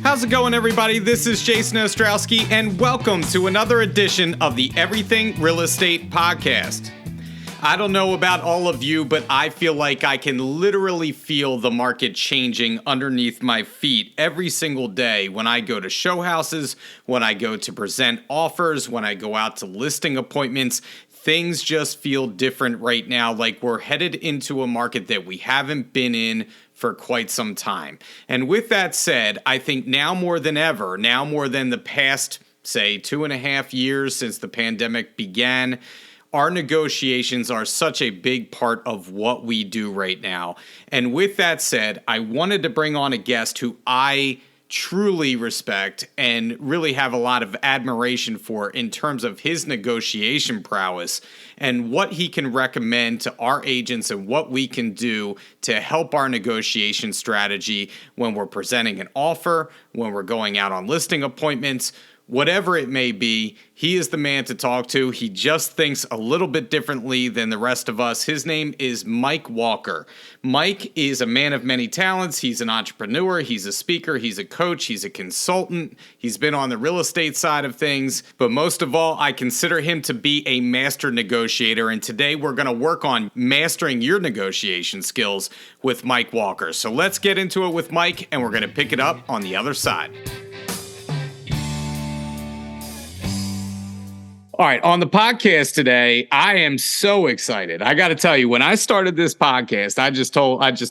How's it going, everybody? This is Jason Ostrowski, and welcome to another edition of the Everything Real Estate Podcast. I don't know about all of you, but I feel like I can literally feel the market changing underneath my feet every single day when I go to show houses, when I go to present offers, when I go out to listing appointments. Things just feel different right now, like we're headed into a market that we haven't been in for quite some time. And with that said, I think now more than ever, now more than the past, say, 2.5 years since the pandemic began, our negotiations are such a big part of what we do right now. And with that said, I wanted to bring on a guest who I truly respect and really have a lot of admiration for in terms of his negotiation prowess and what he can recommend to our agents and what we can do to help our negotiation strategy when we're presenting an offer, when we're going out on listing appointments. Whatever it may be, he is the man to talk to. He just thinks a little bit differently than the rest of us. His name is Mike Walker. Mike is a man of many talents. He's an entrepreneur. He's a speaker. He's a coach. He's a consultant. He's been on the real estate side of things. But most of all, I consider him to be a master negotiator. And today we're going to work on mastering your negotiation skills with Mike Walker. So let's get into it with Mike, and we're going to pick it up on the other side. All right, on the podcast today, I am so excited. I got to tell you, when I started this podcast, I just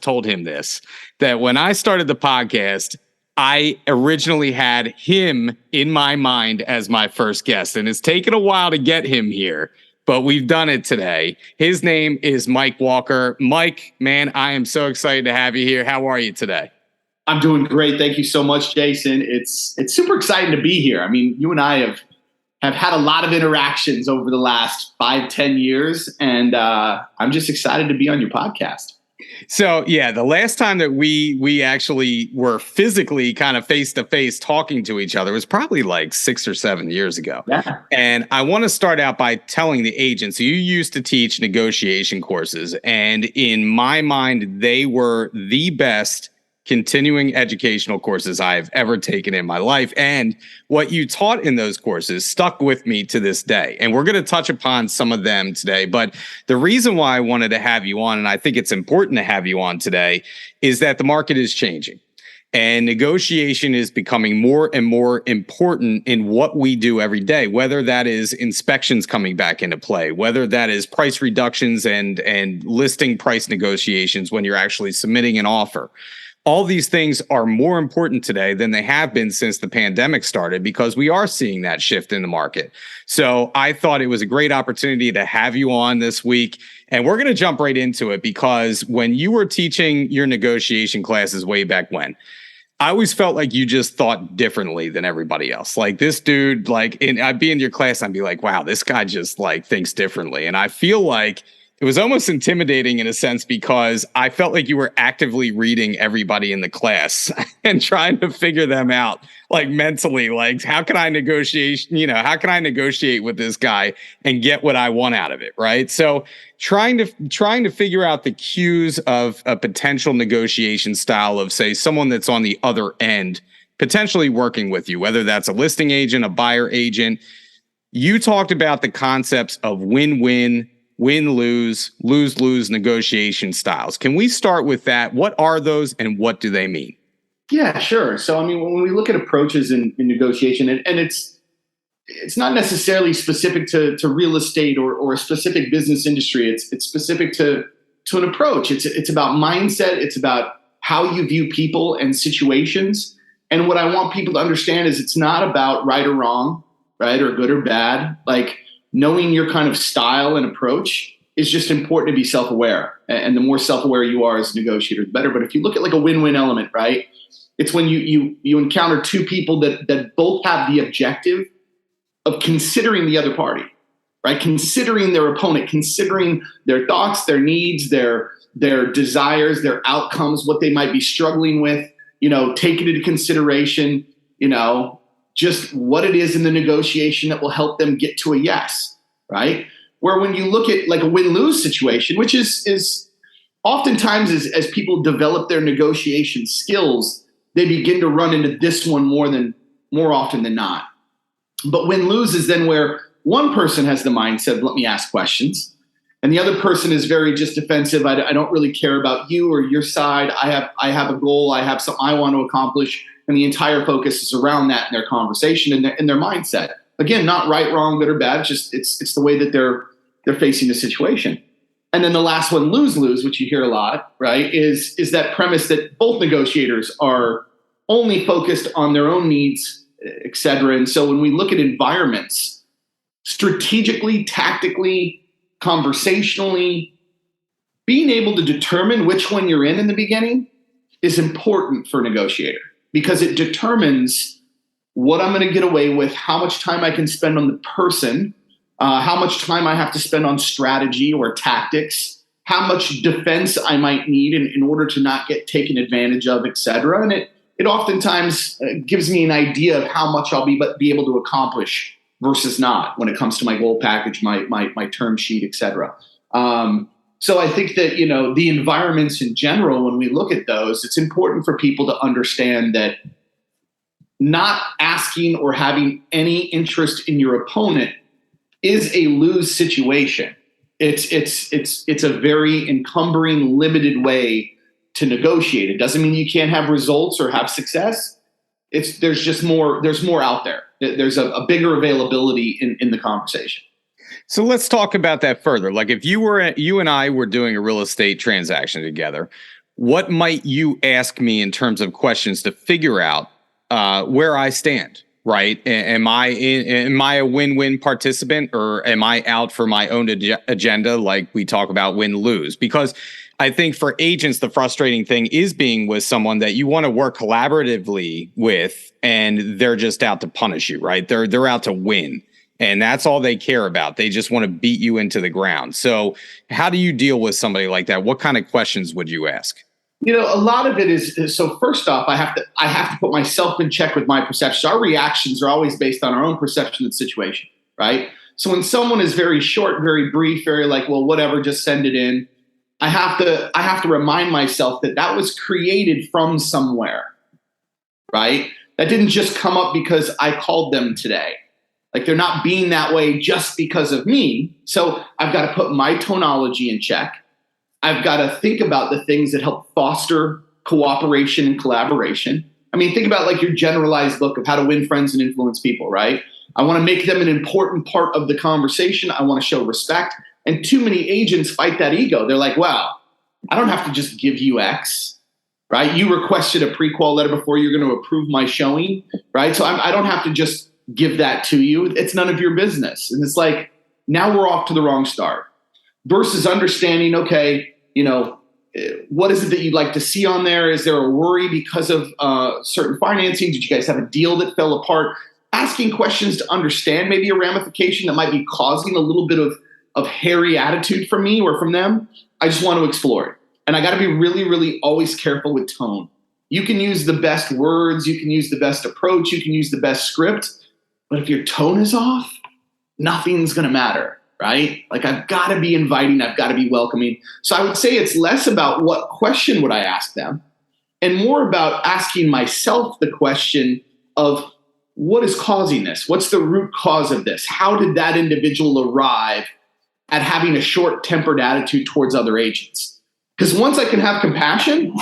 told him this, that when I started the podcast, I originally had him in my mind as my first guest, and it's taken a while to get him here, but we've done it today. His name is Mike Walker. Mike, man, I am so excited to have you here. How are you today? I'm doing great. Thank you so much, Jason. It's super exciting to be here. I mean, you and I have had a lot of interactions over the last 5-10 years, and I'm just excited to be on your podcast. So, yeah, the last time that we actually were physically kind of face-to-face talking to each other was probably like 6 or 7 years ago. Yeah. And I want to start out by telling the agents, you used to teach negotiation courses, and in my mind, they were the best continuing educational courses I've ever taken in my life. And what you taught in those courses stuck with me to this day. And we're going to touch upon some of them today. But the reason why I wanted to have you on, and I think it's important to have you on today, is that the market is changing. And negotiation is becoming more and more important in what we do every day, whether that is inspections coming back into play, whether that is price reductions and listing price negotiations when you're actually submitting an offer. All these things are more important today than they have been since the pandemic started because we are seeing that shift in the market. So I thought it was a great opportunity to have you on this week. And we're going to jump right into it because when you were teaching your negotiation classes way back when, I always felt like you just thought differently than everybody else. Like this dude, I'd be in your class, I'd be like, wow, this guy just thinks differently. And I feel like it was almost intimidating in a sense because I felt like you were actively reading everybody in the class and trying to figure them out mentally, how can I negotiate, how can I negotiate with this guy and get what I want out of it, right? So trying to figure out the cues of a potential negotiation style of, say, someone that's on the other end, potentially working with you, whether that's a listing agent, a buyer agent. You talked about the concepts of win-win, win-lose, lose-lose negotiation styles. Can we start with that? What are those and what do they mean? Yeah, sure. So, I mean, when we look at approaches in negotiation, and it's not necessarily specific to real estate or a specific business industry. It's specific to an approach. It's about mindset. It's about how you view people and situations. And what I want people to understand is it's not about right or wrong, right, or good or bad. Knowing your kind of style and approach is just important to be self-aware. And the more self-aware you are as a negotiator, the better. But if you look at a win-win element, right, it's when you encounter two people that both have the objective of considering the other party, right? Considering their opponent, considering their thoughts, their needs, their desires, their outcomes, what they might be struggling with, taking into consideration, just what it is in the negotiation that will help them get to a yes, right? Where when you look at a win-lose situation, which is oftentimes as people develop their negotiation skills, they begin to run into this one more often than not. But win-lose is then where one person has the mindset, let me ask questions. And the other person is very just defensive. I don't really care about you or your side. I have a goal. I have something I want to accomplish. And the entire focus is around that in their conversation and their mindset. Again, not right, wrong, good or bad. It's the way that they're facing the situation. And then the last one, lose-lose, which you hear a lot, right, is that premise that both negotiators are only focused on their own needs, et cetera. And so when we look at environments, strategically, tactically, conversationally, being able to determine which one you're in the beginning is important for a negotiator because it determines what I'm going to get away with, how much time I can spend on the person, how much time I have to spend on strategy or tactics, how much defense I might need in order to not get taken advantage of, et cetera. And it oftentimes gives me an idea of how much I'll be able to accomplish versus not when it comes to my goal package, my term sheet, et cetera. So I think that, the environments in general, when we look at those, it's important for people to understand that not asking or having any interest in your opponent is a lose situation. It's a very encumbering, limited way to negotiate. It doesn't mean you can't have results or have success. There's more out there. There's a bigger availability in the conversation. So let's talk about that further. Like if you and I were doing a real estate transaction together, what might you ask me in terms of questions to figure out where I stand? Right? Am I a win-win participant, or am I out for my own agenda? Like we talk about win-lose, because I think for agents, the frustrating thing is being with someone that you want to work collaboratively with, and they're just out to punish you, right? They're out to win, and that's all they care about. They just want to beat you into the ground. So how do you deal with somebody like that? What kind of questions would you ask? A lot of it is so first off, I have to put myself in check with my perceptions. Our reactions are always based on our own perception of the situation, right? So when someone is very short, very brief, very like, well, whatever, just send it in. I have to remind myself that was created from somewhere, right? That didn't just come up because I called them today. Like they're not being that way just because of me. So I've got to put my tonology in check. I've got to think about the things that help foster cooperation and collaboration. I mean, think about like your generalized book of how to win friends and influence people, right? I want to make them an important part of the conversation. I want to show respect. And too many agents fight that ego. They're like, well, I don't have to just give you X, right? You requested a pre-qual letter before you're going to approve my showing, right? So I don't have to just give that to you. It's none of your business. And it's like, now we're off to the wrong start versus understanding, okay, what is it that you'd like to see on there? Is there a worry because of certain financing? Did you guys have a deal that fell apart? Asking questions to understand maybe a ramification that might be causing a little bit of hairy attitude from me or from them. I just want to explore it. And I got to be really, really always careful with tone. You can use the best words. You can use the best approach. You can use the best script. But if your tone is off, nothing's going to matter. Right? Like I've got to be inviting. I've got to be welcoming. So I would say it's less about what question would I ask them and more about asking myself the question of what is causing this? What's the root cause of this? How did that individual arrive at having a short-tempered attitude towards other agents? Because once I can have compassion,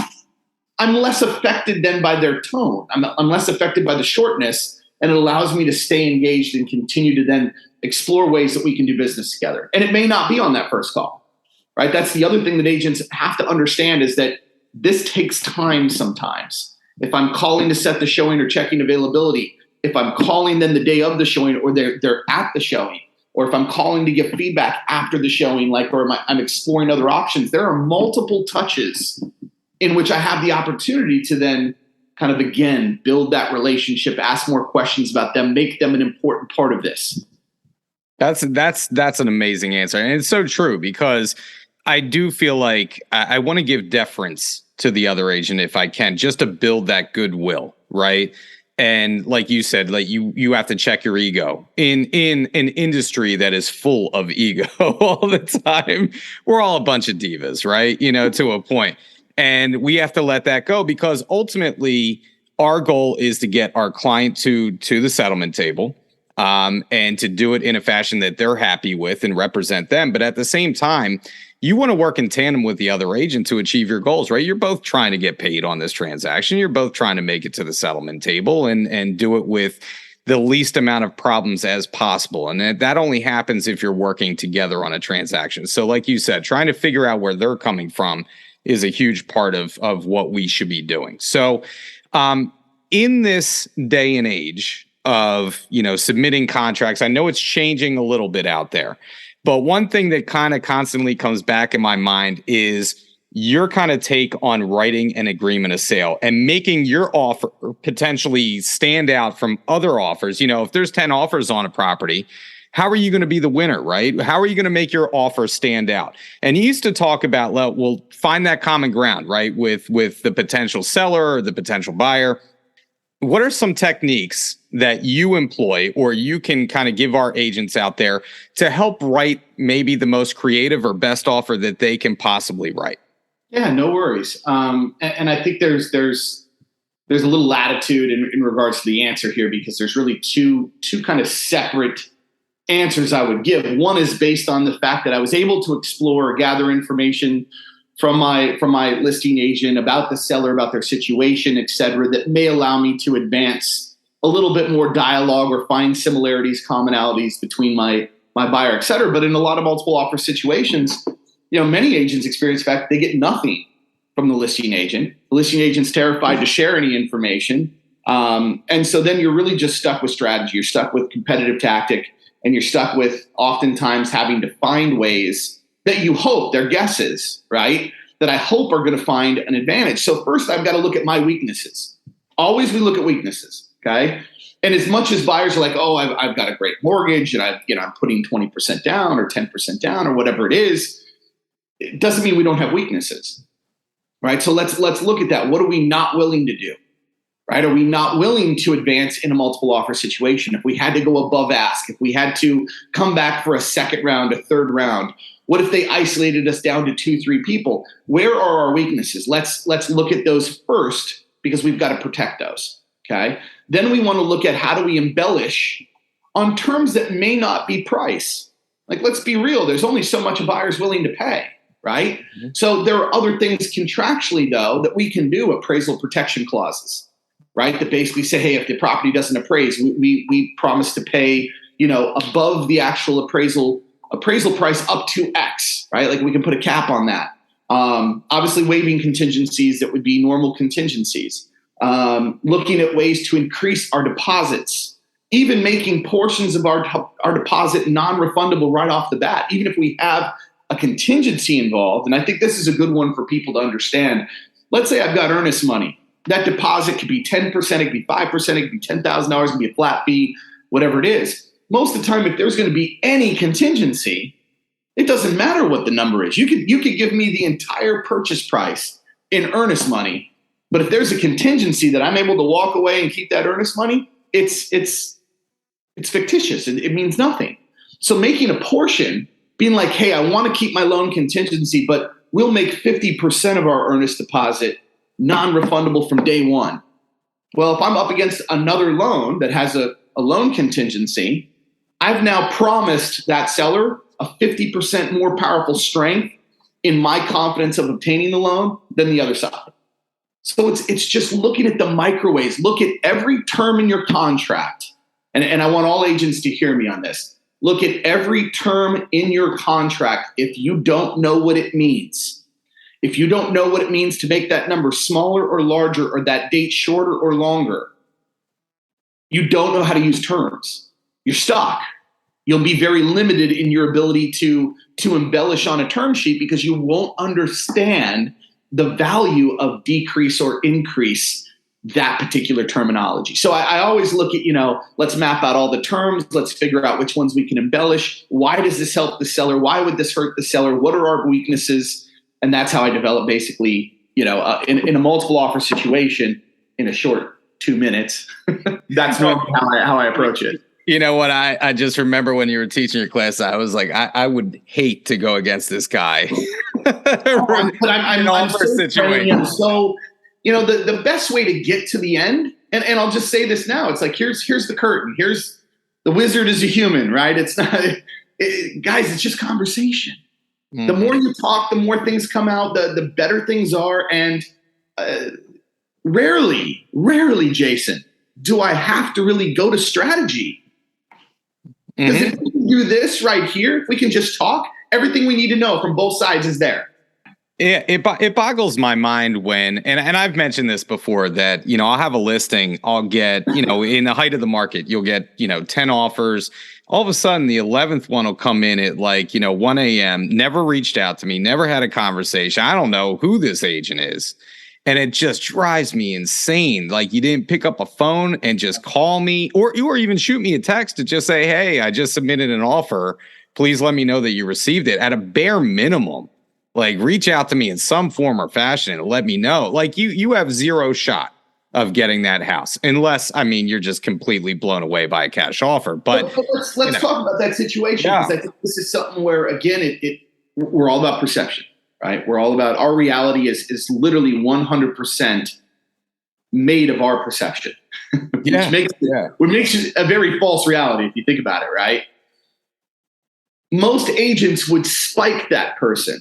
I'm less affected then by their tone. I'm less affected by the shortness, and it allows me to stay engaged and continue to then explore ways that we can do business together. And it may not be on that first call, right? That's the other thing that agents have to understand is that this takes time sometimes. If I'm calling to set the showing or checking availability, if I'm calling them the day of the showing or they're at the showing, or if I'm calling to give feedback after the showing, I'm exploring other options, there are multiple touches in which I have the opportunity to then kind of, again, build that relationship, ask more questions about them, make them an important part of this. That's an amazing answer. And it's so true because I do feel like I want to give deference to the other agent if I can, just to build that goodwill, right? And like you said, like you have to check your ego in an industry that is full of ego all the time. We're all a bunch of divas, right? To a point. And we have to let that go because ultimately our goal is to get our client to the settlement table, and to do it in a fashion that they're happy with and represent them. But at the same time, you want to work in tandem with the other agent to achieve your goals, right? You're both trying to get paid on this transaction. You're both trying to make it to the settlement table and do it with the least amount of problems as possible. And that only happens if you're working together on a transaction. So like you said, trying to figure out where they're coming from is a huge part of what we should be doing. So in this day and age of, submitting contracts, I know it's changing a little bit out there, but one thing that kind of constantly comes back in my mind is your kind of take on writing an agreement of sale and making your offer potentially stand out from other offers. If there's 10 offers on a property, how are you going to be the winner, right? How are you going to make your offer stand out? And he used to talk about, well, find that common ground, right? With the potential seller or the potential buyer. What are some techniques that you employ or you can kind of give our agents out there to help write maybe the most creative or best offer that they can possibly write? Yeah, no worries. And I think there's a little latitude in regards to the answer here, because there's really two kind of separate answers I would give. One is based on the fact that I was able to explore, gather information from my listing agent about the seller, about their situation, et cetera, that may allow me to advance a little bit more dialogue or find similarities, commonalities between my buyer, et cetera. But in a lot of multiple offer situations, many agents experience the fact they get nothing from the listing agent. The listing agent's terrified to share any information. And so then you're really just stuck with strategy. You're stuck with competitive tactic, and you're stuck with oftentimes having to find ways that you hope, they're guesses, right? That I hope are going to find an advantage. So first I've got to look at my weaknesses. Always we look at weaknesses, okay? And as much as buyers are like, oh, I've got a great mortgage and I'm putting 20% down or 10% down or whatever it is, it doesn't mean we don't have weaknesses, right? So let's look at that. What are we not willing to do, right? Are we not willing to advance in a multiple offer situation? If we had to go above ask, if we had to come back for a second round, a third round, what if they isolated us down to 2-3 people? Where are our weaknesses? Let's look at those first, because we've got to protect those, okay? Then we want to look at how do we embellish on terms that may not be price. Like, let's be real. There's only so much a buyer's willing to pay, right? Mm-hmm. So there are other things contractually, though, that we can do, appraisal protection clauses, right? That basically say, hey, if the property doesn't appraise, we promise to pay, above the actual appraisal price up to X, right? Like, we can put a cap on that. Obviously waiving contingencies that would be normal contingencies. Looking at ways to increase our deposits, even making portions of our deposit non-refundable right off the bat, even if we have a contingency involved. And I think this is a good one for people to understand. Let's say I've got earnest money. That deposit could be 10%, it could be 5%, it could be $10,000, it could be a flat fee, whatever it is. Most of the time, if there's going to be any contingency, it doesn't matter what the number is. You could give me the entire purchase price in earnest money, but if there's a contingency that I'm able to walk away and keep that earnest money, it's fictitious. It means nothing. So making a portion, being like, hey, I want to keep my loan contingency, but we'll make 50% of our earnest deposit non-refundable from day one. Well, if I'm up against another loan that has a loan contingency, I've now promised that seller a 50% more powerful strength in my confidence of obtaining the loan than the other side. So it's just looking at the microwaves. Look at every term in your contract. And I want all agents to hear me on this. Look at every term in your contract. If you don't know what it means, if you don't know what it means to make that number smaller or larger or that date shorter or longer, you don't know how to use terms. You're stuck. You'll be very limited in your ability to embellish on a term sheet because you won't understand the value of decrease or increase that particular terminology. So I always look at, let's map out all the terms. Let's figure out which ones we can embellish. Why does this help the seller? Why would this hurt the seller? What are our weaknesses? And that's how I develop basically, in a multiple offer situation in a short 2 minutes. That's normally how I approach it. You know what? I just remember when you were teaching your class, I was like, I would hate to go against this guy. I'm so the best way to get to the end, and I'll just say this now, it's like, here's the curtain. Here's the wizard is a human, right? It's not, guys, it's just conversation. Mm-hmm. The more you talk, the more things come out, the better things are. And rarely, Jason, do I have to really go to strategy. Because if we can do this right here, if we can just talk, everything we need to know from both sides is there. Yeah, it boggles my mind when, and I've mentioned this before, that, I'll have a listing, I'll get, in the height of the market, you'll get, 10 offers. All of a sudden, the 11th one will come in at 1 a.m., never reached out to me, never had a conversation. I don't know who this agent is. And it just drives me insane. Like, you didn't pick up a phone and just call me, or even shoot me a text to just say, hey, I just submitted an offer. Please let me know that you received it. At a bare minimum, reach out to me in some form or fashion and let me know. You have zero shot of getting that house, unless, you're just completely blown away by a cash offer. But let's talk about that situation, because I think this is something where, again, we're all about perception. Right? We're all about, our reality is literally 100% made of our perception, which makes it a very false reality if you think about it, right? Most agents would spike that person.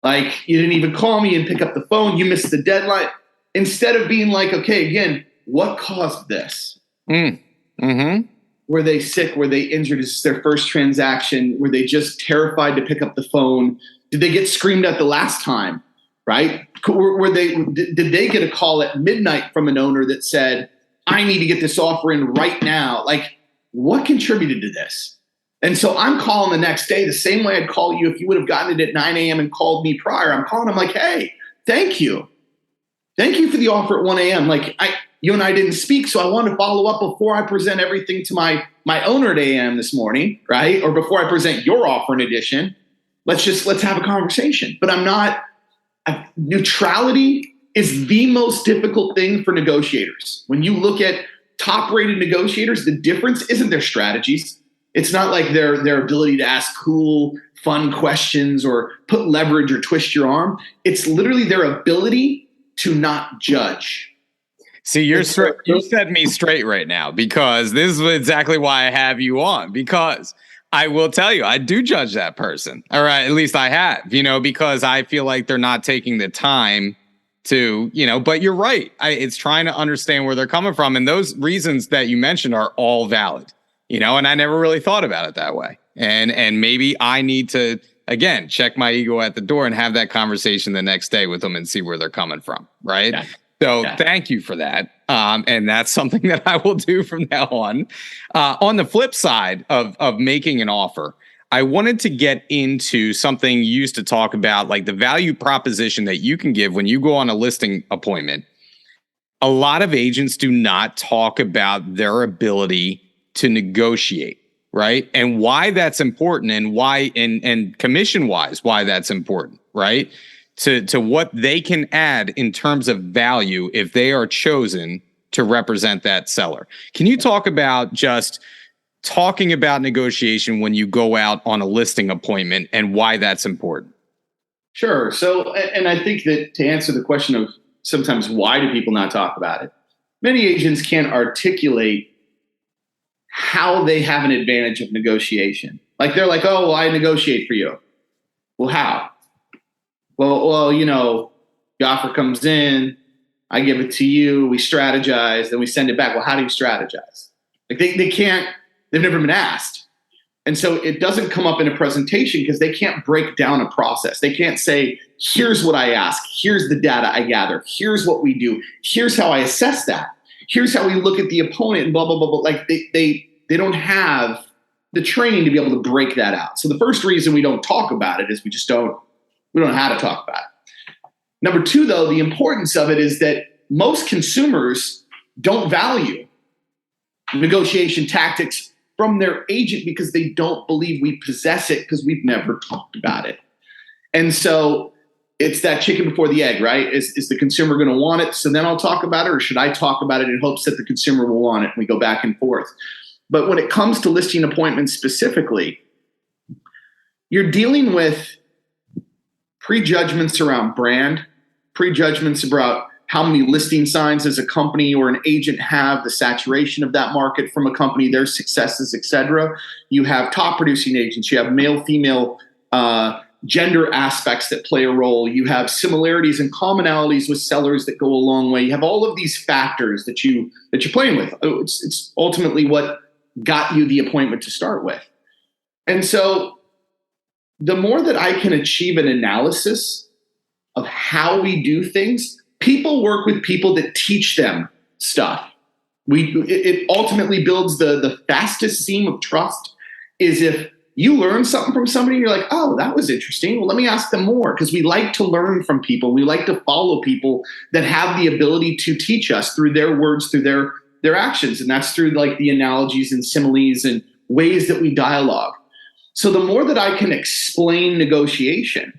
Like, you didn't even call me and pick up the phone. You missed the deadline. Instead of being like, okay, again, what caused this? Mm-hmm. Were they sick? Were they injured? Is this their first transaction? Were they just terrified to pick up the phone? Did they get screamed at the last time, right? Did they get a call at midnight from an owner that said, I need to get this offer in right now? What contributed to this? And so I'm calling the next day the same way I'd call you if you would have gotten it at 9 a.m. and called me prior. I'm calling them like, hey, thank you. Thank you for the offer at 1 a.m. You and I didn't speak, so I want to follow up before I present everything to my owner at 8 a.m. this morning, right? Or before I present your offer in addition. Let's have a conversation. But neutrality is the most difficult thing for negotiators. When you look at top-rated negotiators, the difference isn't their strategies. It's not like their ability to ask cool, fun questions or put leverage or twist your arm. It's literally their ability to not judge. See, you set me straight right now, because this is exactly why I have you on, because I will tell you, I do judge that person. All right. At least I have, because I feel like they're not taking the time to, but you're right. It's trying to understand where they're coming from. And those reasons that you mentioned are all valid, and I never really thought about it that way. And maybe I need to, again, check my ego at the door and have that conversation the next day with them and see where they're coming from. Right. Yeah. So thank you for that. And that's something that I will do from now on. On the flip side of making an offer, I wanted to get into something you used to talk about, like the value proposition that you can give when you go on a listing appointment. A lot of agents do not talk about their ability to negotiate, right? And why that's important, and why, and commission wise, why that's important, right? To what they can add in terms of value if they are chosen to represent that seller. Can you talk about just talking about negotiation when you go out on a listing appointment and why that's important? Sure. So, and I think that to answer the question of sometimes why do people not talk about it, many agents can't articulate how they have an advantage of negotiation. They're like, oh, well, I negotiate for you. Well, how? Well, the offer comes in, I give it to you, we strategize, then we send it back. Well, how do you strategize? They can't, they've never been asked. And so it doesn't come up in a presentation because they can't break down a process. They can't say, here's what I ask, here's the data I gather, here's what we do, here's how I assess that, here's how we look at the opponent, and blah, blah, blah, blah. They don't have the training to be able to break that out. So the first reason we don't talk about it is we don't know how to talk about it. Number two, though, the importance of it is that most consumers don't value negotiation tactics from their agent because they don't believe we possess it, because we've never talked about it. And so it's that chicken before the egg, right? Is the consumer going to want it, so then I'll talk about it, or should I talk about it in hopes that the consumer will want it? And we go back and forth. But when it comes to listing appointments specifically, you're dealing with prejudgments around brand, prejudgments about how many listing signs does a company or an agent have, the saturation of that market from a company, their successes, et cetera. You have top producing agents. You have male, female, gender aspects that play a role. You have similarities and commonalities with sellers that go a long way. You have all of these factors that you're playing with. It's ultimately what got you the appointment to start with. And so the more that I can achieve an analysis of how we do things, people work with people that teach them stuff. It ultimately builds the fastest seam of trust is if you learn something from somebody, you're like, oh, that was interesting. Well, let me ask them more, because we like to learn from people. We like to follow people that have the ability to teach us through their words, through their actions. And that's through like the analogies and similes and ways that we dialogue. So the more that I can explain negotiation,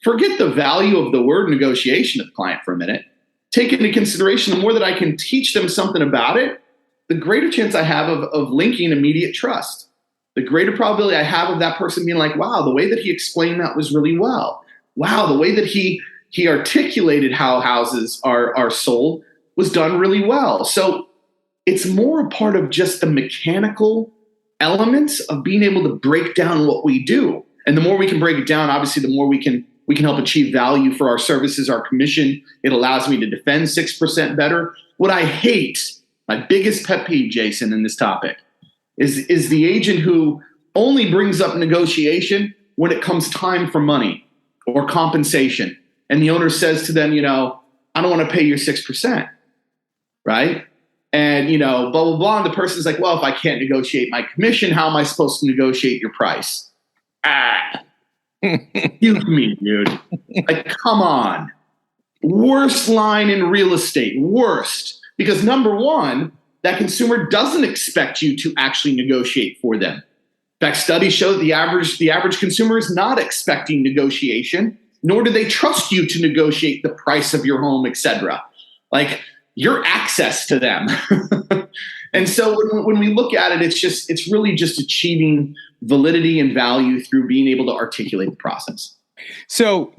forget the value of the word negotiation to the client for a minute. Take into consideration, the more that I can teach them something about it, the greater chance I have of linking immediate trust. The greater probability I have of that person being like, wow, the way that he explained that was really well. Wow, the way that he articulated how houses are sold was done really well. So it's more a part of just the mechanical elements of being able to break down what we do. And the more we can break it down, obviously, the more we can help achieve value for our services, our commission. It allows me to defend 6% better. What I hate, my biggest pet peeve, Jason, in this topic, is the agent who only brings up negotiation when it comes time for money or compensation. And the owner says to them, I don't want to pay your 6%, right? And, blah, blah, blah. And the person's like, well, if I can't negotiate my commission, how am I supposed to negotiate your price? Excuse me, dude. Like, come on. Worst line in real estate. Worst. Because number one, that consumer doesn't expect you to actually negotiate for them. In fact, studies show that the average consumer is not expecting negotiation, nor do they trust you to negotiate the price of your home, etc. Like, your access to them. And so when we look at it, it's really just achieving validity and value through being able to articulate the process. So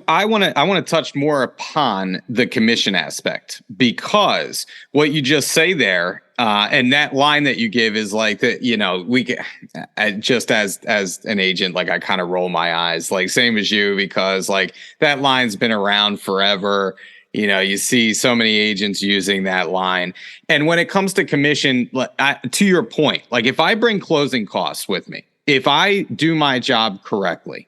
I want to touch more upon the commission aspect, because what you just say there, and that line that you give is like that. We just as an agent, like I kind of roll my eyes, like same as you, because like that line's been around forever. You see so many agents using that line. And when it comes to commission, to your point, like if I bring closing costs with me, if I do my job correctly,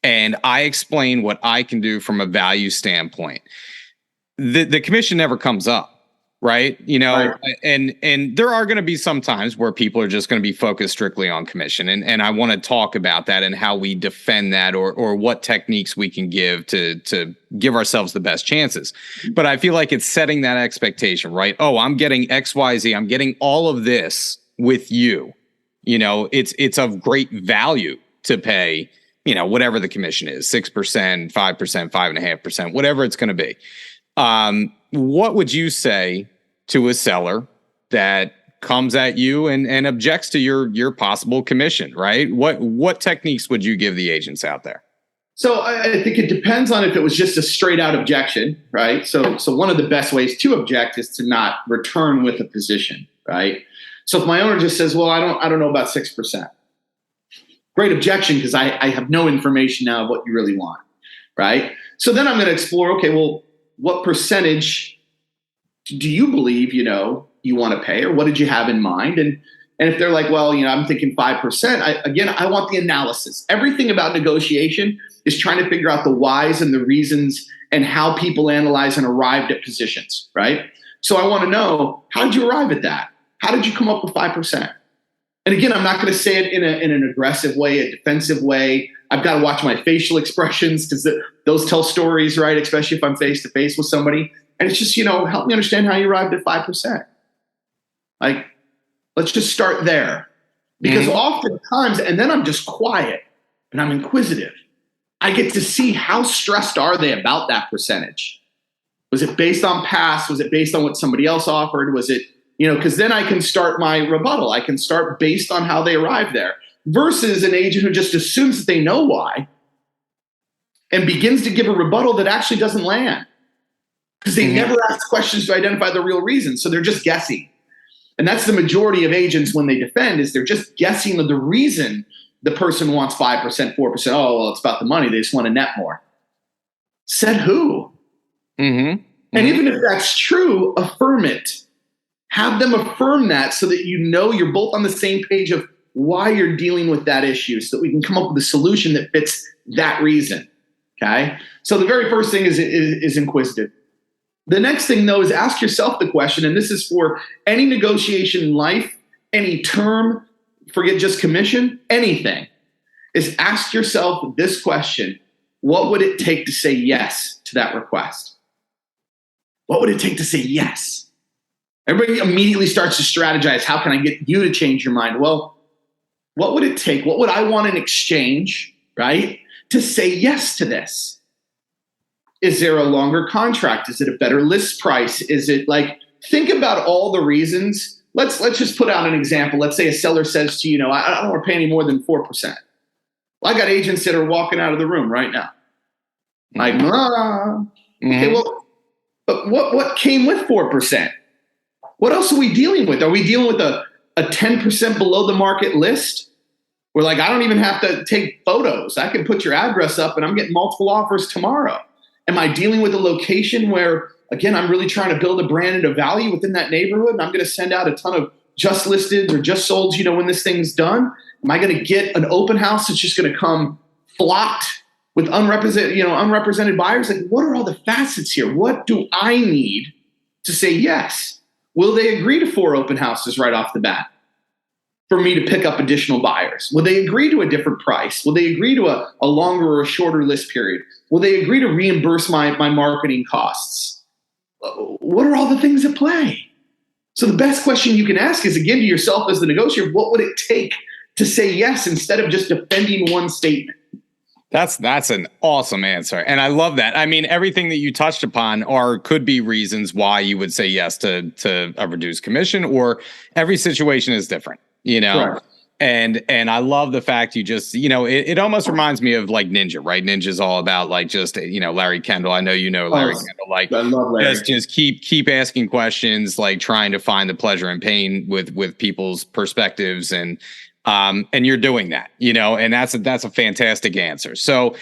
and I explain what I can do from a value standpoint, the commission never comes up, right? Right. And there are going to be some times where people are just going to be focused strictly on commission. And I want to talk about that and how we defend that, or what techniques we can give to give ourselves the best chances. But I feel like it's setting that expectation, right? Oh, I'm getting XYZ. I'm getting all of this with you. It's of great value to pay, whatever the commission is, 6%, 5%, 5.5%, whatever it's going to be. What would you say to a seller that comes at you and objects to your possible commission, right? What techniques would you give the agents out there? So I think it depends on if it was just a straight out objection, right? So one of the best ways to object is to not return with a position, right? So if my owner just says, well, I don't know about 6%. Great objection, because I have no information now of what you really want, right? So then I'm going to explore, okay, well, what percentage do you believe, you want to pay, or what did you have in mind? And if they're like, well, I'm thinking 5%, I want the analysis. Everything about negotiation is trying to figure out the whys and the reasons and how people analyze and arrived at positions, right? So I want to know, how did you arrive at that? How did you come up with 5%? And again, I'm not going to say it in an aggressive way, a defensive way. I've got to watch my facial expressions, because those tell stories, right? Especially if I'm face to face with somebody. And it's just, help me understand how you arrived at 5%. Like, let's just start there. Because oftentimes, and then I'm just quiet and I'm inquisitive, I get to see how stressed are they about that percentage. Was it based on past? Was it based on what somebody else offered? Was it, because then I can start my rebuttal. I can start based on how they arrived there, versus an agent who just assumes that they know why and begins to give a rebuttal that actually doesn't land. because they never ask questions to identify the real reason. So they're just guessing. And that's the majority of agents when they defend, is they're just guessing of the reason the person wants 5%, 4%. Oh, well, it's about the money. They just want to net more. Said who? And even if that's true, affirm it. Have them affirm that so that you know you're both on the same page of why you're dealing with that issue, so that we can come up with a solution that fits that reason. Okay? So the very first thing is inquisitive. The next thing, though, is ask yourself the question, and this is for any negotiation in life, any term, forget just commission, anything, is ask yourself this question: what would it take to say yes to that request? What would it take to say yes? Everybody immediately starts to strategize. How can I get you to change your mind? Well, what would it take? What would I want in exchange, right, to say yes to this? Is there a longer contract? Is it a better list price? Is it like, think about all the reasons. Let's just put out an example. Let's say a seller says to you, I don't want to pay any more than 4%. Well, I got agents that are walking out of the room right now. Like, okay, well, but what came with 4%? What else are we dealing with? Are we dealing with a 10% below the market list? We're like, I don't even have to take photos. I can put your address up and I'm getting multiple offers tomorrow. Am I dealing with a location where, again, I'm really trying to build a brand and a value within that neighborhood, and I'm going to send out a ton of just listed or just sold, when this thing's done? Am I going to get an open house that's just going to come flocked with unrepresented buyers? Like, what are all the facets here? What do I need to say yes? Will they agree to 4 open houses right off the bat for me to pick up additional buyers? Will they agree to a different price? Will they agree to a longer or a shorter list period? Will they agree to reimburse my marketing costs? What are all the things at play? So the best question you can ask is, again, to yourself as the negotiator: what would it take to say yes, instead of just defending one statement? That's an awesome answer. And I love that. I mean, everything that you touched upon could be reasons why you would say yes to a reduced commission, or every situation is different, Right. And I love the fact you just, it almost reminds me of like Ninja, right? Ninja's all about like just, Larry Kendall. I know Larry Kendall. Like, I love Larry. Just keep asking questions, like trying to find the pleasure and pain with people's perspectives, and you're doing that, and that's a fantastic answer. So,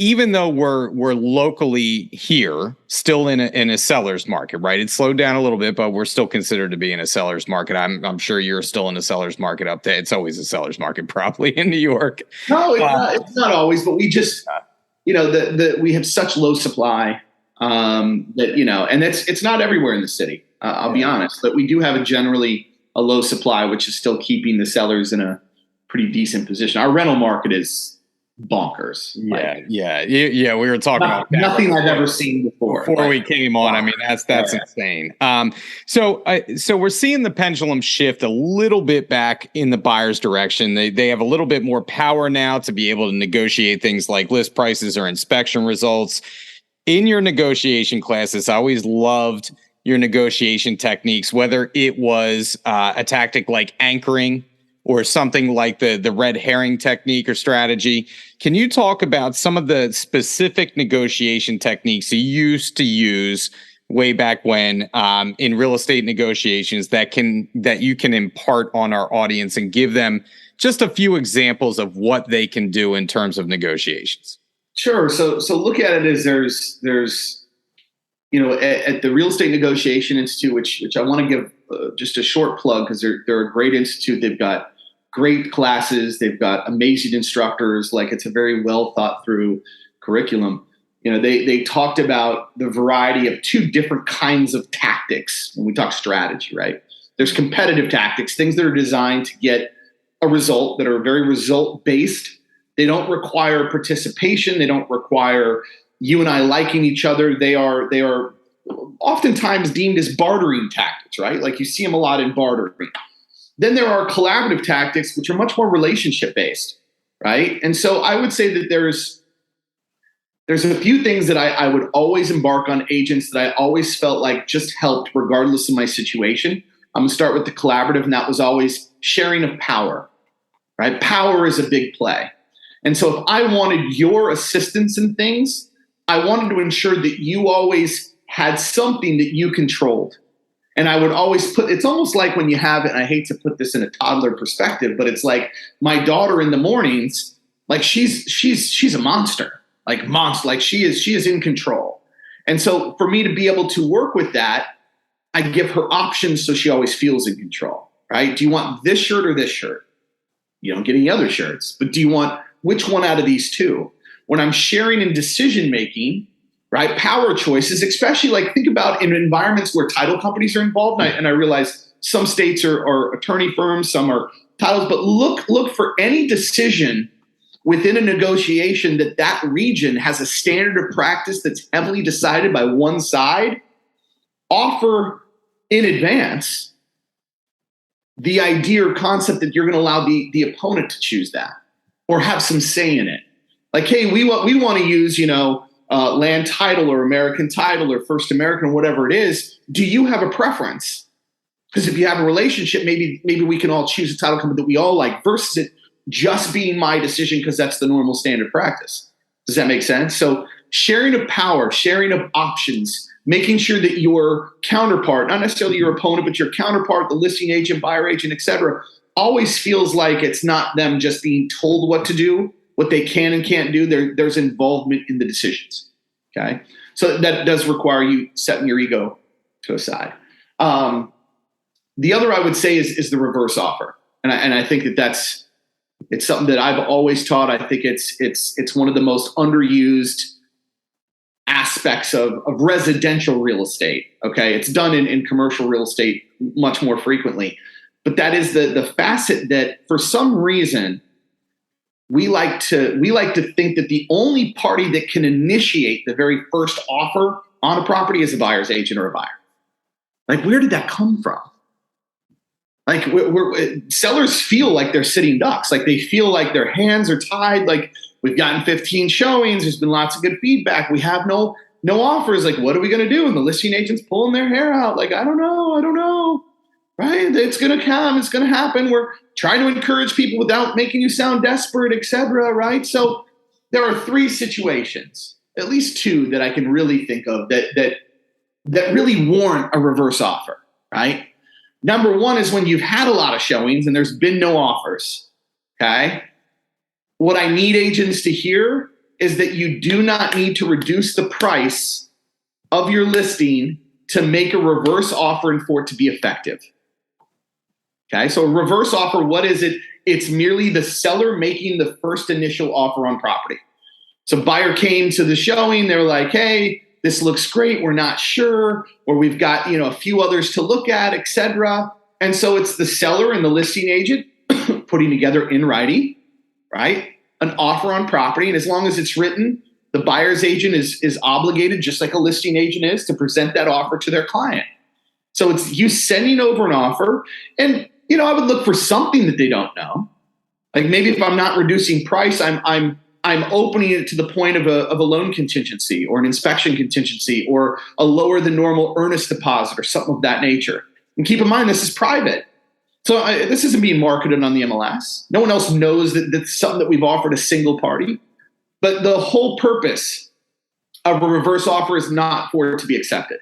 even though we're locally here, still in a seller's market, right? It's slowed down a little bit, but we're still considered to be in a seller's market. I'm sure you're still in a seller's market up there. It's always a seller's market, probably in New York. No, it's not always, but we just, we have such low supply that, and it's not everywhere in the city. I'll be honest, but we do have generally a low supply, which is still keeping the sellers in a pretty decent position. Our rental market is bonkers. Yeah. We were talking about that. Nothing I've ever seen before we came on. I mean, that's insane. So we're seeing the pendulum shift a little bit back in the buyer's direction. They have a little bit more power now to be able to negotiate things like list prices or inspection results. In your negotiation classes, I always loved your negotiation techniques, whether it was a tactic like anchoring or something like the red herring technique or strategy. Can you talk about some of the specific negotiation techniques you used to use way back when in real estate negotiations that you can impart on our audience and give them just a few examples of what they can do in terms of negotiations? Sure. So look at it as there's at the Real Estate Negotiation Institute, which I want to give just a short plug, because they're a great institute. They've got great classes. They've got amazing instructors. Like, it's a very well thought through curriculum. They talked about the variety of 2 different kinds of tactics when we talk strategy, right? There's competitive tactics, things that are designed to get a result, that are very result based. They don't require participation. They don't require you and I liking each other. They are oftentimes deemed as bartering tactics, right? Like, you see them a lot in bartering. Then there are collaborative tactics, which are much more relationship based, right? And so I would say that there's a few things that I would always embark on agents that I always felt like just helped regardless of my situation. I'm going to start with the collaborative, and that was always sharing of power, right? Power is a big play. And so if I wanted your assistance in things, I wanted to ensure that you always had something that you controlled. And I would always it's almost like when you have it, and I hate to put this in a toddler perspective, but it's like my daughter in the mornings, like she's a monster, like she is in control. And so for me to be able to work with that, I give her options so she always feels in control, right? Do you want this shirt or this shirt? You don't get any other shirts, but do you want which one out of these two? When I'm sharing in decision making, right, power choices, especially like think about in environments where title companies are involved, and I realize some states are attorney firms, some are titles, but look for any decision within a negotiation that region has a standard of practice that's heavily decided by one side. Offer in advance the idea or concept that you're going to allow the opponent to choose that or have some say in it. Like, hey, we want to use, land title or American title or First American, whatever it is. Do you have a preference? Because if you have a relationship, maybe we can all choose a title company that we all like versus it just being my decision because that's the normal standard practice. Does that make sense? So sharing of power, sharing of options, making sure that your counterpart, not necessarily your opponent, but your counterpart, the listing agent, buyer agent, et cetera, always feels like it's not them just being told what to do, what they can and can't do. There's involvement in the decisions. Okay. So that does require you setting your ego to a side. The other I would say is the reverse offer. And I think it's something that I've always taught. I think it's one of the most underused aspects of residential real estate. Okay. It's done in commercial real estate much more frequently, but that is the facet that for some reason we like to think that the only party that can initiate the very first offer on a property is a buyer's agent or a buyer. Like, where did that come from? Like, sellers feel like they're sitting ducks. Like, they feel like their hands are tied. Like, we've gotten 15 showings. There's been lots of good feedback. We have no offers. Like, what are we going to do? And the listing agent's pulling their hair out. Like, I don't know. Right? It's going to come. It's going to happen. We're trying to encourage people without making you sound desperate, et cetera. Right? So there are three situations, at least two, that I can really think of that really warrant a reverse offer. Right? Number one is when you've had a lot of showings and there's been no offers. Okay? What I need agents to hear is that you do not need to reduce the price of your listing to make a reverse offer and for it to be effective. Okay, so a reverse offer, what is it? It's merely the seller making the first initial offer on property. So buyer came to the showing, they're like, hey, this looks great, we're not sure, or we've got a few others to look at, et cetera. And so it's the seller and the listing agent putting together in writing, right, an offer on property. And as long as it's written, the buyer's agent is obligated, just like a listing agent is, to present that offer to their client. So it's you sending over an offer. And, I would look for something that they don't know. Like, maybe if I'm not reducing price, I'm opening it to the point of a loan contingency or an inspection contingency or a lower than normal earnest deposit or something of that nature. And keep in mind, this is private. So this isn't being marketed on the MLS. No one else knows that that's something that we've offered a single party. But the whole purpose of a reverse offer is not for it to be accepted.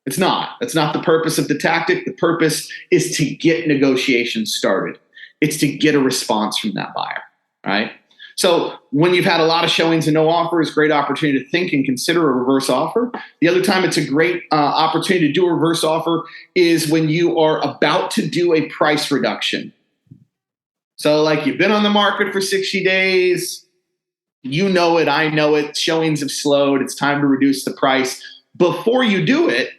It's not. That's not the purpose of the tactic. The purpose is to get negotiations started. It's to get a response from that buyer, right? So when you've had a lot of showings and no offers, great opportunity to think and consider a reverse offer. The other time it's a great opportunity to do a reverse offer is when you are about to do a price reduction. So like, you've been on the market for 60 days. You know it. I know it. Showings have slowed. It's time to reduce the price. Before you do it,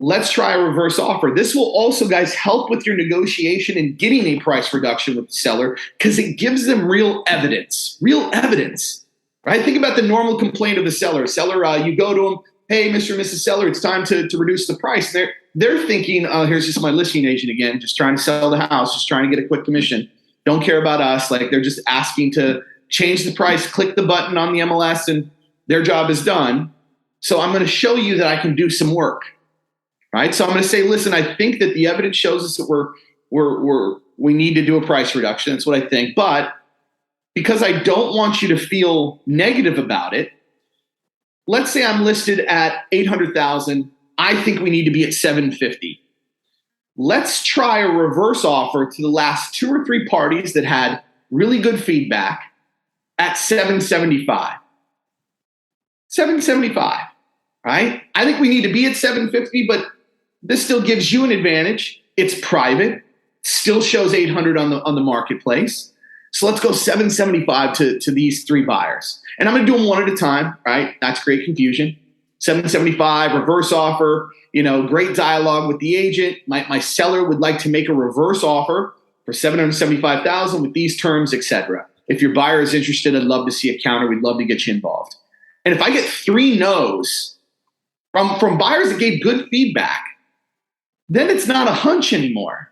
let's try a reverse offer. This will also, guys, help with your negotiation and getting a price reduction with the seller because it gives them real evidence, right? Think about the normal complaint of the seller. You go to them, hey, Mr. and Mrs. Seller, it's time to reduce the price. They're thinking, here's just my listing agent again, just trying to sell the house, just trying to get a quick commission. Don't care about us. Like, they're just asking to change the price, click the button on the MLS, and their job is done. So I'm going to show you that I can do some work. Right. So I'm going to say, listen, I think that the evidence shows us that we need to do a price reduction. That's what I think. But because I don't want you to feel negative about it, let's say I'm listed at 800,000. I think we need to be at 750. Let's try a reverse offer to the last 2 or 3 parties that had really good feedback at 775. 775, right? I think we need to be at 750, but this still gives you an advantage. It's private, still shows 800 on the marketplace. So let's go 775 to these 3 buyers. And I'm going to do them one at a time, right? Not to create confusion. 775, reverse offer, great dialogue with the agent. My seller would like to make a reverse offer for 775,000 with these terms, etc. If your buyer is interested, I'd love to see a counter. We'd love to get you involved. And if I get 3 no's from buyers that gave good feedback, then it's not a hunch anymore.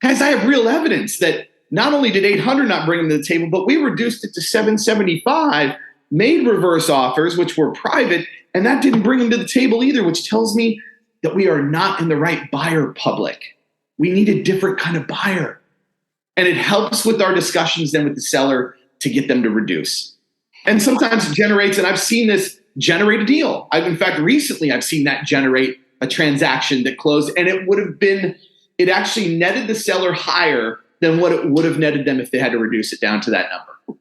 Guys, I have real evidence that not only did 800 not bring them to the table, but we reduced it to 775, made reverse offers, which were private, and that didn't bring them to the table either, which tells me that we are not in the right buyer public. We need a different kind of buyer. And it helps with our discussions then with the seller to get them to reduce. And sometimes it generates, and I've seen this generate a deal. In fact, recently I've seen that generate a transaction that closed, and it actually netted the seller higher than what it would have netted them if they had to reduce it down to that number.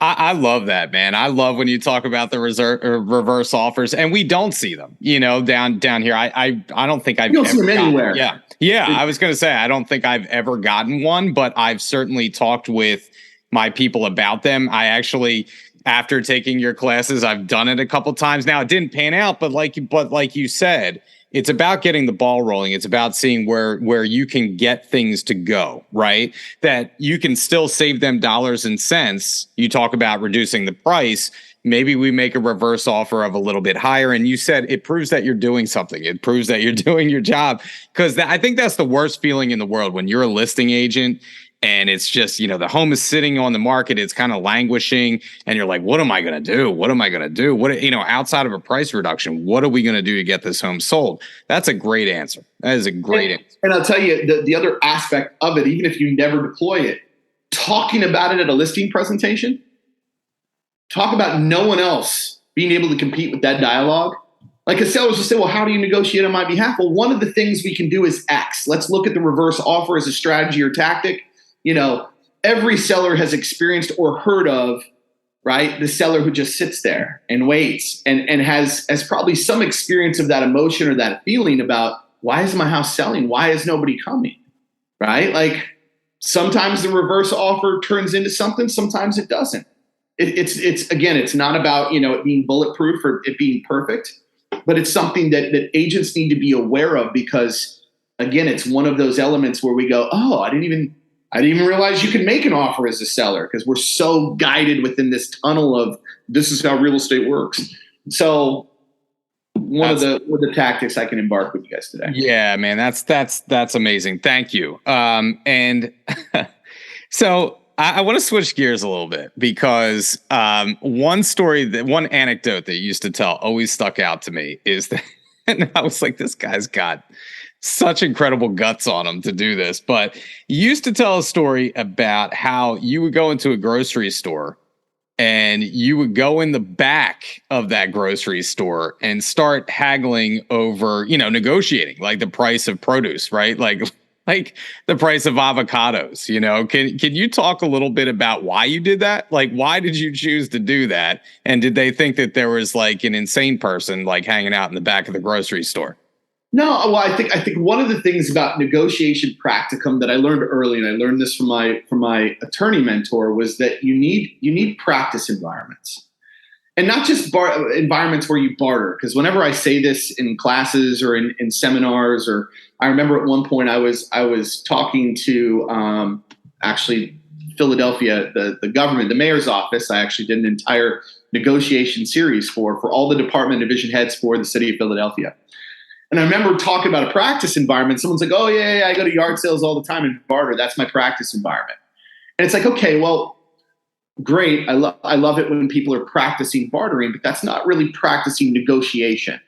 I love that, man. I love when you talk about the reverse offers, and we don't see them, down here. I don't think I've ever see them anywhere. Yeah. I was going to say, I don't think I've ever gotten one, but I've certainly talked with my people about them. I actually, after taking your classes, I've done it a couple times. Now it didn't pan out, but like you said, it's about getting the ball rolling. It's about seeing where you can get things to go, right? That you can still save them dollars and cents. You talk about reducing the price. Maybe we make a reverse offer of a little bit higher. And you said it proves that you're doing something. It proves that you're doing your job. Because I think that's the worst feeling in the world when you're a listing agent and it's just, the home is sitting on the market. It's kind of languishing. And you're like, what am I going to do? What am I going to do? Outside of a price reduction, what are we going to do to get this home sold? That's a great answer. That is a great answer. And I'll tell you the other aspect of it, even if you never deploy it, talking about it at a listing presentation, talk about no one else being able to compete with that dialogue. Like a seller will say, well, how do you negotiate on my behalf? Well, one of the things we can do is X. Let's look at the reverse offer as a strategy or tactic. Every seller has experienced or heard of, right, the seller who just sits there and waits and has probably some experience of that emotion or that feeling about, why is my house selling? Why is nobody coming, right? Like sometimes the reverse offer turns into something, sometimes it doesn't. It's not about, it being bulletproof or it being perfect, but it's something that agents need to be aware of because, again, it's one of those elements where we go, oh, I didn't even realize you can make an offer as a seller because we're so guided within this tunnel of this is how real estate works. So one of the tactics I can embark with you guys today. Yeah, man, that's amazing. Thank you. And so I want to switch gears a little bit because one anecdote that you used to tell always stuck out to me is that, and I was like, this guy's got such incredible guts on him to do this. But you used to tell a story about how you would go into a grocery store and you would go in the back of that grocery store and start haggling over, negotiating like the price of produce, right? Like the price of avocados, can you talk a little bit about why you did that? Like, why did you choose to do that? And did they think that there was like an insane person like hanging out in the back of the grocery store? No, well, I think one of the things about negotiation practicum that I learned early, and I learned this from my attorney mentor, was that you need practice environments, and not just environments where you barter. Because whenever I say this in classes or in seminars, or I remember at one point I was talking to actually Philadelphia, the government, the mayor's office. I actually did an entire negotiation series for all the department division heads for the city of Philadelphia. And I remember talking about a practice environment. Someone's like, oh, yeah, I go to yard sales all the time and barter. That's my practice environment. And it's like, okay, well, great. I love it when people are practicing bartering, but that's not really practicing negotiation.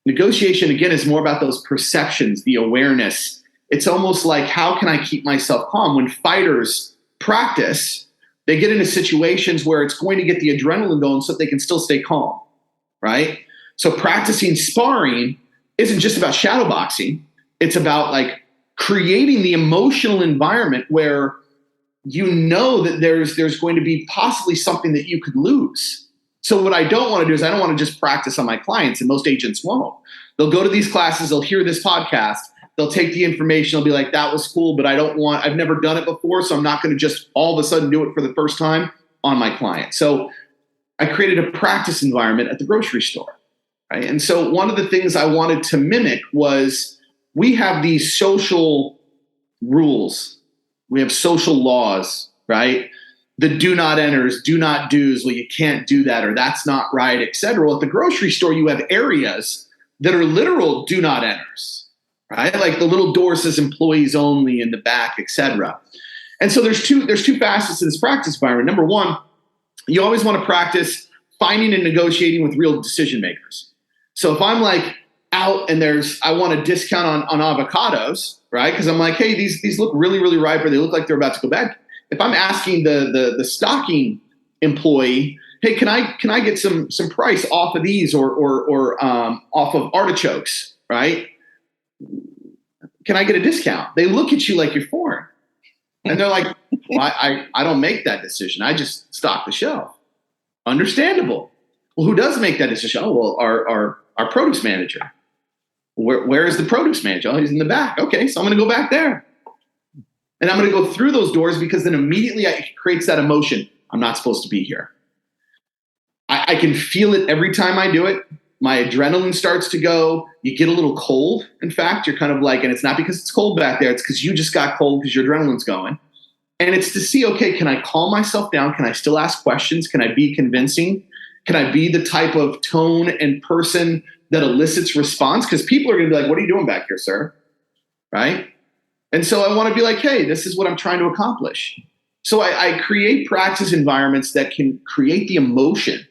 Negotiation, again, is more about those perceptions, the awareness. It's almost like, how can I keep myself calm? When fighters practice, they get into situations where it's going to get the adrenaline going so that they can still stay calm. right? So practicing sparring isn't just about shadow boxing. It's about like creating the emotional environment where you know that there's going to be possibly something that you could lose. So what I don't want to do is I don't want to just practice on my clients, and most agents won't. They'll go to these classes, they'll hear this podcast, they'll take the information, they'll be like, that was cool, but I've never done it before, so I'm not going to just all of a sudden do it for the first time on my client. So I created a practice environment at the grocery store, right? And so one of the things I wanted to mimic was we have these social rules. We have social laws, right? The do not enters, do not do's, well, you can't do that, or that's not right, et cetera. Well, at the grocery store, you have areas that are literal do not enters, right? Like the little door says employees only in the back, et cetera. And so there's two facets to this practice environment. Number one, you always want to practice finding and negotiating with real decision makers. So if I'm like out and I want a discount on avocados, right? Because I'm like, hey, these look really, really ripe, or they look like they're about to go bad. If I'm asking the stocking employee, hey, can I get some price off of these or off of artichokes, right? Can I get a discount? They look at you like you're foreign. And they're like, well, I don't make that decision. I just stock the shelf. Understandable. Well, who does make that decision? Oh, well, our produce manager. Where is the produce manager? Oh, he's in the back. Okay, so I'm going to go back there. And I'm going to go through those doors because then immediately it creates that emotion. I'm not supposed to be here. I can feel it every time I do it. My adrenaline starts to go. You get a little cold. In fact, you're kind of like, and it's not because it's cold back there. It's because you just got cold because your adrenaline's going. And it's to see, okay, can I calm myself down? Can I still ask questions? Can I be convincing? Can I be the type of tone and person that elicits response? Because people are going to be like, what are you doing back here, sir? Right? And so I want to be like, hey, this is what I'm trying to accomplish. So I create practice environments that can create the emotion,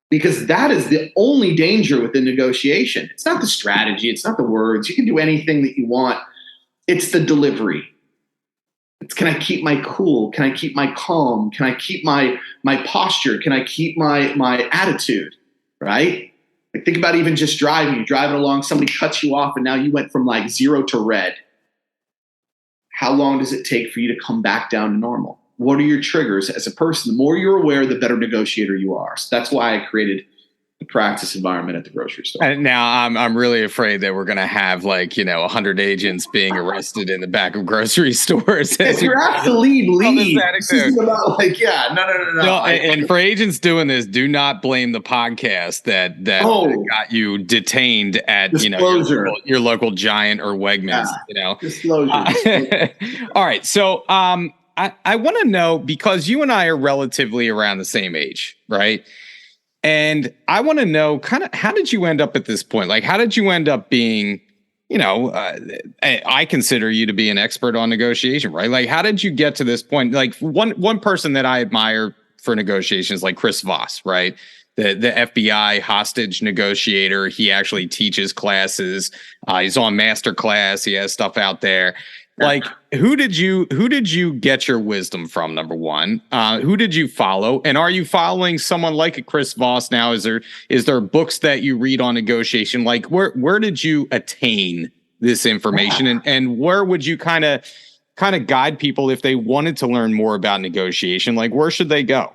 because that is the only danger within negotiation. It's not the strategy. It's not the words. You can do anything that you want. It's the delivery. It's, can I keep my cool? Can I keep my calm? Can I keep my posture? Can I keep my attitude, right? Like think about even just driving. You're driving along, somebody cuts you off, and now you went from like 0 to red. How long does it take for you to come back down to normal? What are your triggers as a person? The more you're aware, the better negotiator you are. So that's why I created the practice environment at the grocery store. And now I'm really afraid that we're going to have 100 agents being arrested in the back of grocery stores. If you have to leave. This is about no. And for agents doing this, do not blame the podcast that got you detained at your local Giant or Wegmans. Disclosure. All right, so I want to know, because you and I are relatively around the same age, right? And I want to know kind of, how did you end up at this point? Like, how did you end up being, I consider you to be an expert on negotiation, right? Like, how did you get to this point? Like one person that I admire for negotiations, like Chris Voss, right? The FBI hostage negotiator. He actually teaches classes. He's on Masterclass. He has stuff out there. Like, who did you get your wisdom from? Number one, who did you follow, and are you following someone like a Chris Voss now? Is there books that you read on negotiation? Like, where did you attain this information, and where would you kind of guide people if they wanted to learn more about negotiation? Like, where should they go?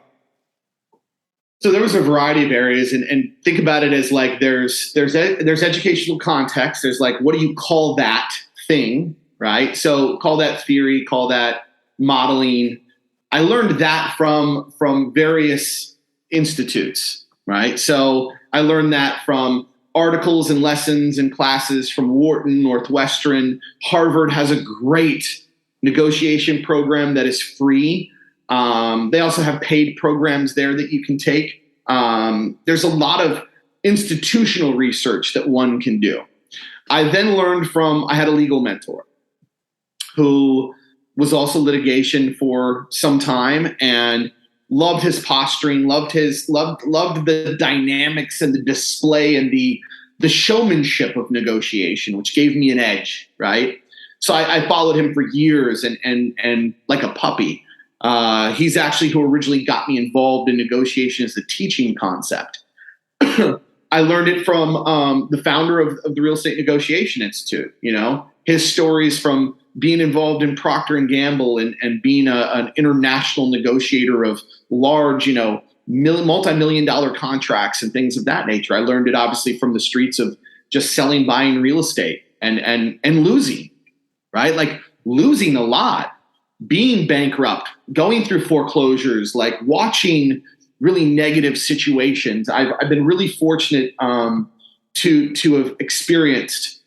So there was a variety of areas, and think about it as like there's educational context. There's like, what do you call that thing? Right? So call that theory, call that modeling. I learned that from various institutes, right? So I learned that from articles and lessons and classes from Wharton, Northwestern. Harvard has a great negotiation program that is free. They also have paid programs there that you can take. There's a lot of institutional research that one can do. I then learned I had a legal mentor who was also litigation for some time and loved his posturing, loved the dynamics and the display and the showmanship of negotiation, which gave me an edge, right? So I followed him for years and like a puppy. He's actually who originally got me involved in negotiation as the teaching concept. I learned it from the founder of the Real Estate Negotiation Institute. His stories from being involved in Procter and Gamble and being an international negotiator of large, multi-million dollar contracts and things of that nature. I learned it obviously from the streets of just selling, buying real estate and losing, right? Like losing a lot, being bankrupt, going through foreclosures, like watching really negative situations. I've been really fortunate to have experienced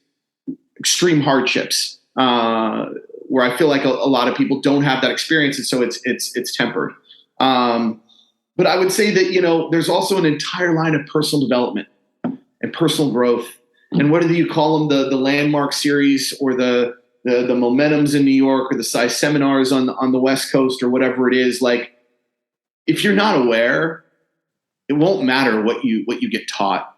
extreme hardships where I feel like a lot of people don't have that experience, and so it's tempered. But I would say that there's also an entire line of personal development and personal growth, and whether you call them the Landmark series or the Momentums in New York or the size seminars on the West Coast or whatever it is, like if you're not aware, it won't matter what you get taught.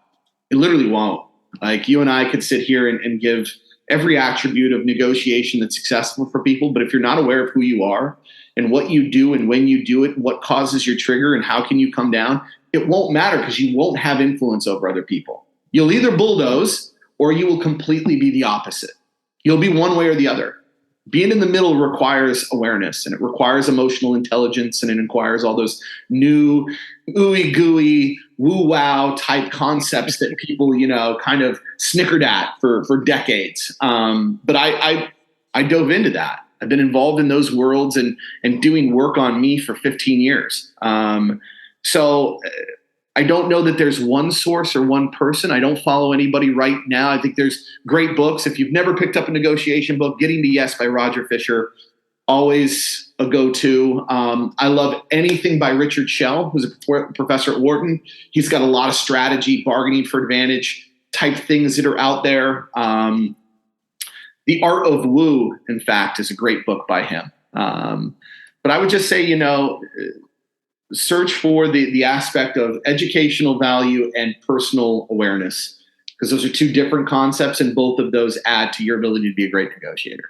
It literally won't. Like you and I could sit here and give every attribute of negotiation that's successful for people, but if you're not aware of who you are and what you do and when you do it, and what causes your trigger and how can you come down, it won't matter because you won't have influence over other people. You'll either bulldoze or you will completely be the opposite. You'll be one way or the other. Being in the middle requires awareness, and it requires emotional intelligence, and it requires all those new ooey gooey woo wow type concepts that people, kind of snickered at for decades. But I dove into that. I've been involved in those worlds and doing work on me for 15 years. So I don't know that there's one source or one person. I don't follow anybody right now. I think there's great books. If you've never picked up a negotiation book, Getting to Yes by Roger Fisher, always a go-to. I love anything by Richard Schell, who's a professor at Wharton. He's got a lot of strategy, bargaining for advantage type things that are out there. The Art of Woo, in fact, is a great book by him. But I would just say, search for the aspect of educational value and personal awareness, because those are two different concepts, and both of those add to your ability to be a great negotiator.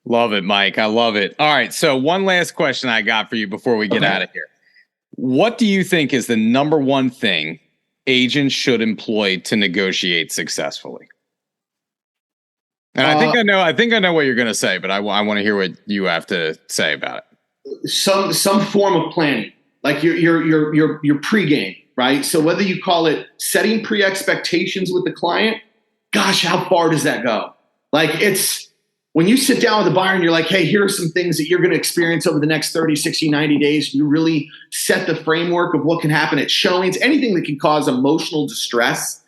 Love it, Mike. I love it. All right. So one last question I got for you before we get out of here. What do you think is the number one thing agents should employ to negotiate successfully? And I think I know what you're going to say, but I want to hear what you have to say about it. Some form of planning. Like your pregame, right? So whether you call it setting pre-expectations with the client, gosh, how far does that go? Like it's when you sit down with a buyer and you're like, hey, here are some things that you're going to experience over the next 30, 60, 90 days. You really set the framework of what can happen at showings, anything that can cause emotional distress.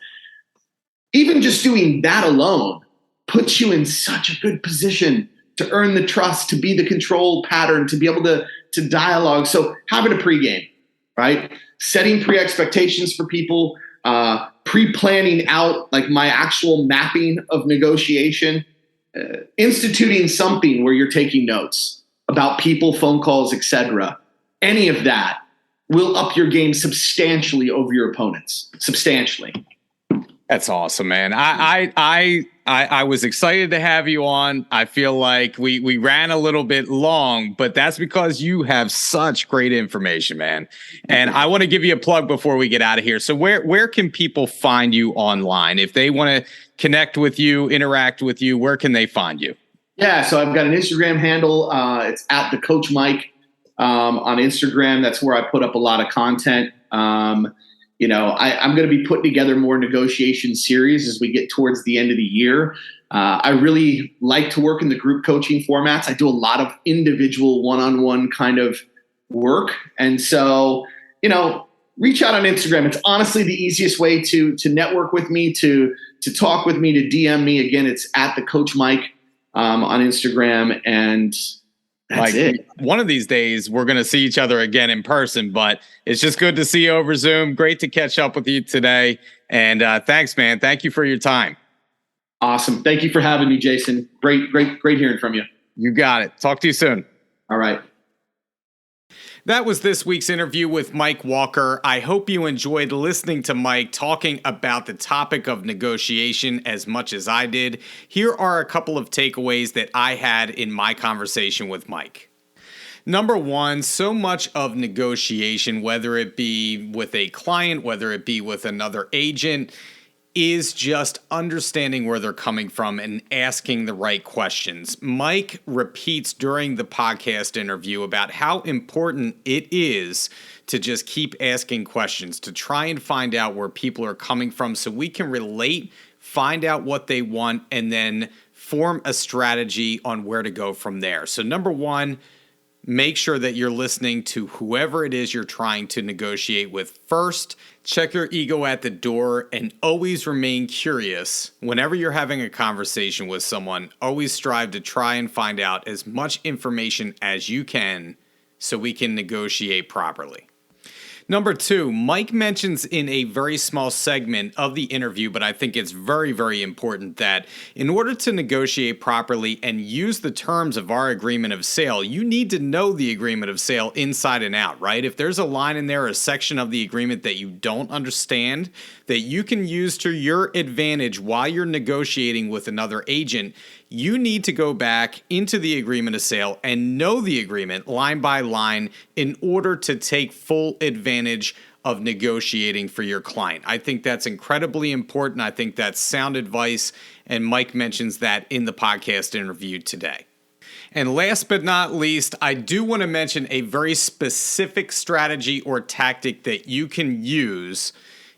Even just doing that alone puts you in such a good position to earn the trust, to be the control pattern, to be able to dialogue. So having a pregame, right? Setting pre-expectations for people, pre-planning out like my actual mapping of negotiation, instituting something where you're taking notes about people, phone calls, etc. Any of that will up your game substantially over your opponents. Substantially. That's awesome, man. I was excited to have you on. I feel like we ran a little bit long, but that's because you have such great information, man. And I want to give you a plug before we get out of here. So where can people find you online? If they want to connect with you, interact with you, where can they find you? Yeah, so I've got an Instagram handle. It's at the Coach Mike on Instagram. That's where I put up a lot of content. I'm going to be putting together more negotiation series as we get towards the end of the year. I really like to work in the group coaching formats. I do a lot of individual one-on-one kind of work. And so, reach out on Instagram. It's honestly the easiest way to network with me, to talk with me, to DM me. Again, it's at the Coach Mike on Instagram. And that's it. One of these days, we're going to see each other again in person, but it's just good to see you over Zoom. Great to catch up with you today. And thanks, man. Thank you for your time. Awesome. Thank you for having me, Jason. Great hearing from you. You got it. Talk to you soon. All right. That was this week's interview with Mike Walker. I hope you enjoyed listening to Mike talking about the topic of negotiation as much as I did. Here are a couple of takeaways that I had in my conversation with Mike. Number one, so much of negotiation, whether it be with a client, whether it be with another agent, is just understanding where they're coming from and asking the right questions. Mike repeats during the podcast interview about how important it is to just keep asking questions, to try and find out where people are coming from so we can relate, find out what they want, and then form a strategy on where to go from there. So number one, make sure that you're listening to whoever it is you're trying to negotiate with first. Check your ego at the door and always remain curious. Whenever you're having a conversation with someone, always strive to try and find out as much information as you can so we can negotiate properly. Number two, Mike mentions in a very small segment of the interview, but I think it's very, very important that in order to negotiate properly and use the terms of our agreement of sale, you need to know the agreement of sale inside and out, right? If there's a line in there, a section of the agreement that you don't understand, that you can use to your advantage while you're negotiating with another agent, you need to go back into the agreement of sale and know the agreement line by line in order to take full advantage of negotiating for your client. I think that's incredibly important. I think that's sound advice, and Mike mentions that in the podcast interview today. And last but not least, I do want to mention a very specific strategy or tactic that you can use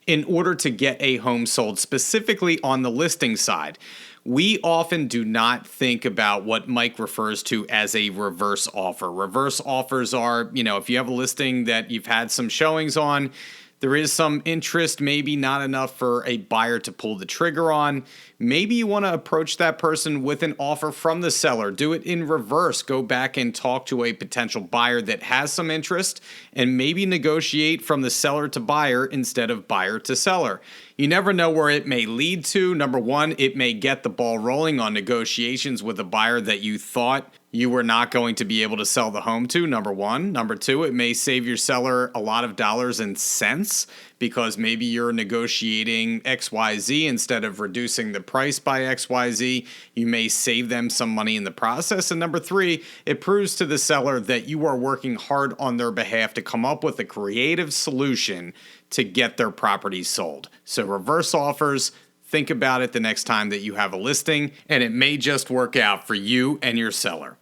in order to get a home sold, specifically on the listing side. We often do not think about what Mike refers to as a reverse offer. Reverse offers are, if you have a listing that you've had some showings on, there is some interest, maybe not enough for a buyer to pull the trigger on. Maybe you want to approach that person with an offer from the seller. Do it in reverse. Go back and talk to a potential buyer that has some interest and maybe negotiate from the seller to buyer instead of buyer to seller. You never know where it may lead to. Number one, it may get the ball rolling on negotiations with a buyer that you thought you were not going to be able to sell the home to, number one. Number two, it may save your seller a lot of dollars and cents because maybe you're negotiating XYZ instead of reducing the price by XYZ. You may save them some money in the process. And number three, it proves to the seller that you are working hard on their behalf to come up with a creative solution to get their property sold. So reverse offers, think about it the next time that you have a listing, and it may just work out for you and your seller.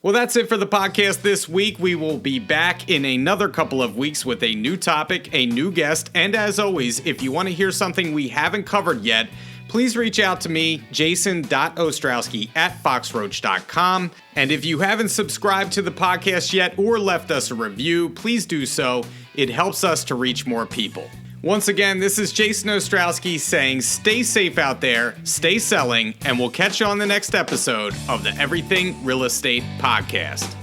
Well, that's it for the podcast this week. We will be back in another couple of weeks with a new topic, a new guest, and as always, if you want to hear something we haven't covered yet, please reach out to me, jason.ostrowski@foxroach.com. And if you haven't subscribed to the podcast yet or left us a review, please do so. It helps us to reach more people. Once again, this is Jason Ostrowski saying stay safe out there, stay selling, and we'll catch you on the next episode of the Everything Real Estate Podcast.